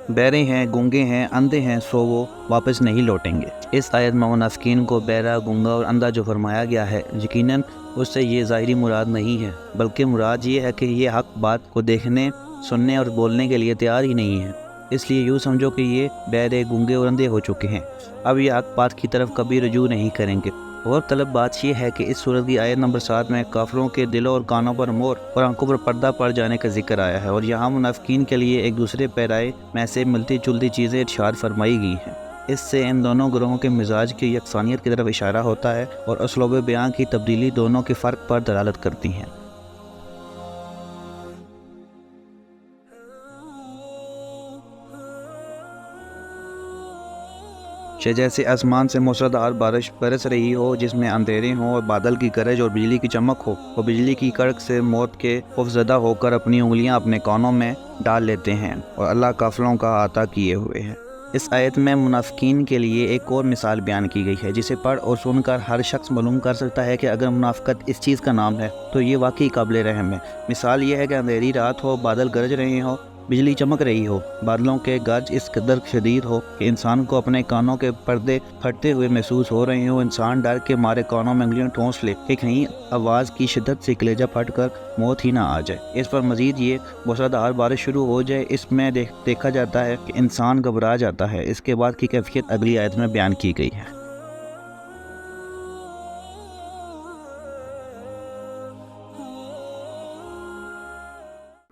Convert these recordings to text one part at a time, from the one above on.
بہرے ہیں، گونگے ہیں، اندھے ہیں، سو وہ واپس نہیں لوٹیں گے۔ اس آیت میں منافقین کو بہرا، گونگا اور اندھا جو فرمایا گیا ہے، یقیناً اس سے یہ ظاہری مراد نہیں ہے، بلکہ مراد یہ ہے کہ یہ حق بات کو دیکھنے، سننے اور بولنے کے لیے تیار ہی نہیں ہے۔ اس لیے یوں سمجھو کہ یہ بہرے، گونگے اور اندھے ہو چکے ہیں، اب یہ حق بات کی طرف کبھی رجوع نہیں کریں گے۔ اور طلب بات یہ ہے کہ اس سورت کی آیت نمبر 7 میں کافروں کے دلوں اور کانوں پر مہر اور آنکھوں پر پردہ پڑ جانے کا ذکر آیا ہے، اور یہاں منافقین کے لیے ایک دوسرے پیرائے میں سے ملتی جلتی چیزیں ارشاد فرمائی گئی ہیں۔ اس سے ان دونوں گروہوں کے مزاج کی یکسانیت کی طرف اشارہ ہوتا ہے اور اسلوب بیان کی تبدیلی دونوں کے فرق پر دلالت کرتی ہیں۔ جیسے آسمان سے موسلادھار بارش برس رہی ہو جس میں اندھیرے ہوں اور بادل کی گرج اور بجلی کی چمک ہو، وہ بجلی کی کڑک سے موت کے خوف زدہ ہو کر اپنی انگلیاں اپنے کانوں میں ڈال لیتے ہیں، اور اللہ کافروں کا احاطہ کیے ہوئے ہے۔ اس آیت میں منافقین کے لیے ایک اور مثال بیان کی گئی ہے جسے پڑھ اور سن کر ہر شخص معلوم کر سکتا ہے کہ اگر منافقت اس چیز کا نام ہے تو یہ واقعی قابل رحم ہے۔ مثال یہ ہے کہ اندھیری رات ہو، بادل گرج رہے ہوں، بجلی چمک رہی ہو، بادلوں کے گرج اس قدر شدید ہو کہ انسان کو اپنے کانوں کے پردے پھٹتے ہوئے محسوس ہو رہے ہوں، انسان ڈر کے مارے کانوں میں انگلیاں ٹھونس لے کہ کہیں آواز کی شدت سے کلیجہ پھٹ کر موت ہی نہ آ جائے۔ اس پر مزید یہ موسلادھار بارش شروع ہو جائے، اس میں دیکھا جاتا ہے کہ انسان گھبرا جاتا ہے۔ اس کے بعد کی کیفیت اگلی آیت میں بیان کی گئی ہے۔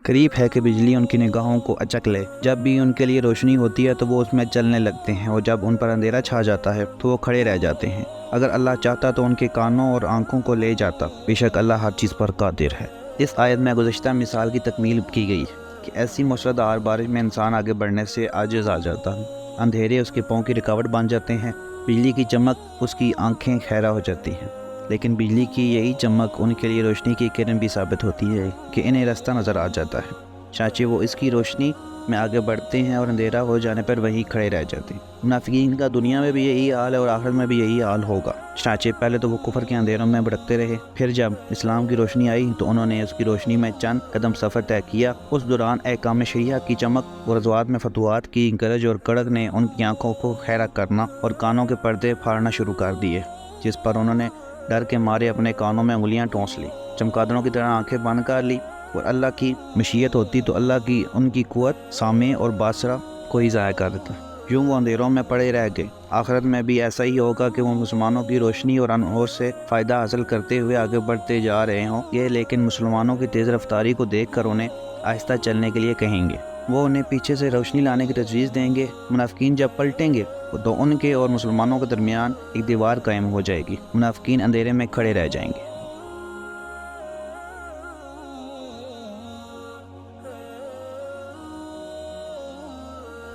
قریب ہے کہ بجلی ان کی نگاہوں کو اچک لے، جب بھی ان کے لیے روشنی ہوتی ہے تو وہ اس میں چلنے لگتے ہیں، اور جب ان پر اندھیرا چھا جاتا ہے تو وہ کھڑے رہ جاتے ہیں۔ اگر اللہ چاہتا تو ان کے کانوں اور آنکھوں کو لے جاتا، بے شک اللہ ہر چیز پر قادر ہے۔ اس آیت میں گزشتہ مثال کی تکمیل کی گئی ہے کہ ایسی موسلادھار بارش میں انسان آگے بڑھنے سے عاجز آ جاتا ہے، اندھیرے اس کے پاؤں کی رکاوٹ بن جاتے ہیں، بجلی کی چمک اس کی آنکھیں خیرہ ہو جاتی ہیں، لیکن بجلی کی یہی چمک ان کے لیے روشنی کی کرن بھی ثابت ہوتی ہے کہ انہیں راستہ نظر آ جاتا ہے، چنانچہ وہ اس کی روشنی میں آگے بڑھتے ہیں اور اندھیرا ہو جانے پر وہیں کھڑے رہ جاتے ہیں۔ منافقین کا دنیا میں بھی یہی حال ہے اور آخرت میں بھی یہی حال ہوگا، چنانچہ پہلے تو وہ کفر کے اندھیروں میں بھٹکتے رہے، پھر جب اسلام کی روشنی آئی تو انہوں نے اس کی روشنی میں چند قدم سفر طے کیا۔ اس دوران احکام شریعہ کی چمک اور ازواج میں فتوحات کی گرج اور کڑک نے ان کی آنکھوں کو خیرہ کرنا اور کانوں کے پردے پھاڑنا شروع کر دیے، جس پر انہوں نے ڈر کے مارے اپنے کانوں میں انگلیاں ٹھونس لی، چمگادڑوں کی طرح آنکھیں بند کر لی، اور اللہ کی مشیت ہوتی تو اللہ کی ان کی قوت سامع اور باصرہ کو ہی ضائع کر دیتا۔ یوں وہ اندھیروں میں پڑے رہ گئے۔ آخرت میں بھی ایسا ہی ہوگا کہ وہ مسلمانوں کی روشنی اور انوار سے فائدہ حاصل کرتے ہوئے آگے بڑھتے جا رہے ہوں گے، لیکن مسلمانوں کی تیز رفتاری کو دیکھ کر انہیں آہستہ چلنے کے لیے کہیں گے۔ وہ انہیں پیچھے سے روشنی لانے کی تجویز دیں گے۔ منافقین جب پلٹیں گے تو ان کے اور مسلمانوں کے درمیان ایک دیوار قائم ہو جائے گی، منافقین اندھیرے میں کھڑے رہ جائیں گے۔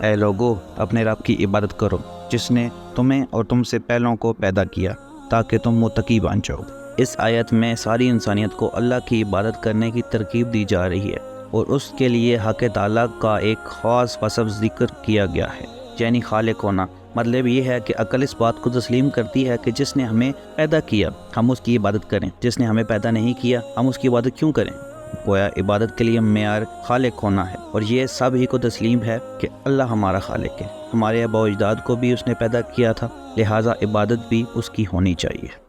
اے لوگو، اپنے رب کی عبادت کرو جس نے تمہیں اور تم سے پہلوں کو پیدا کیا تاکہ تم متقی بن جاؤ۔ اس آیت میں ساری انسانیت کو اللہ کی عبادت کرنے کی ترغیب دی جا رہی ہے، اور اس کے لیے حق تعالیٰ کا ایک خاص وصف ذکر کیا گیا ہے، یعنی خالق ہونا۔ مطلب یہ ہے کہ عقل اس بات کو تسلیم کرتی ہے کہ جس نے ہمیں پیدا کیا ہم اس کی عبادت کریں، جس نے ہمیں پیدا نہیں کیا ہم اس کی عبادت کیوں کریں؟ گویا عبادت کے لیے معیار خالق ہونا ہے، اور یہ سب ہی کو تسلیم ہے کہ اللہ ہمارا خالق ہے، ہمارے آباء و اجداد کو بھی اس نے پیدا کیا تھا، لہٰذا عبادت بھی اس کی ہونی چاہیے۔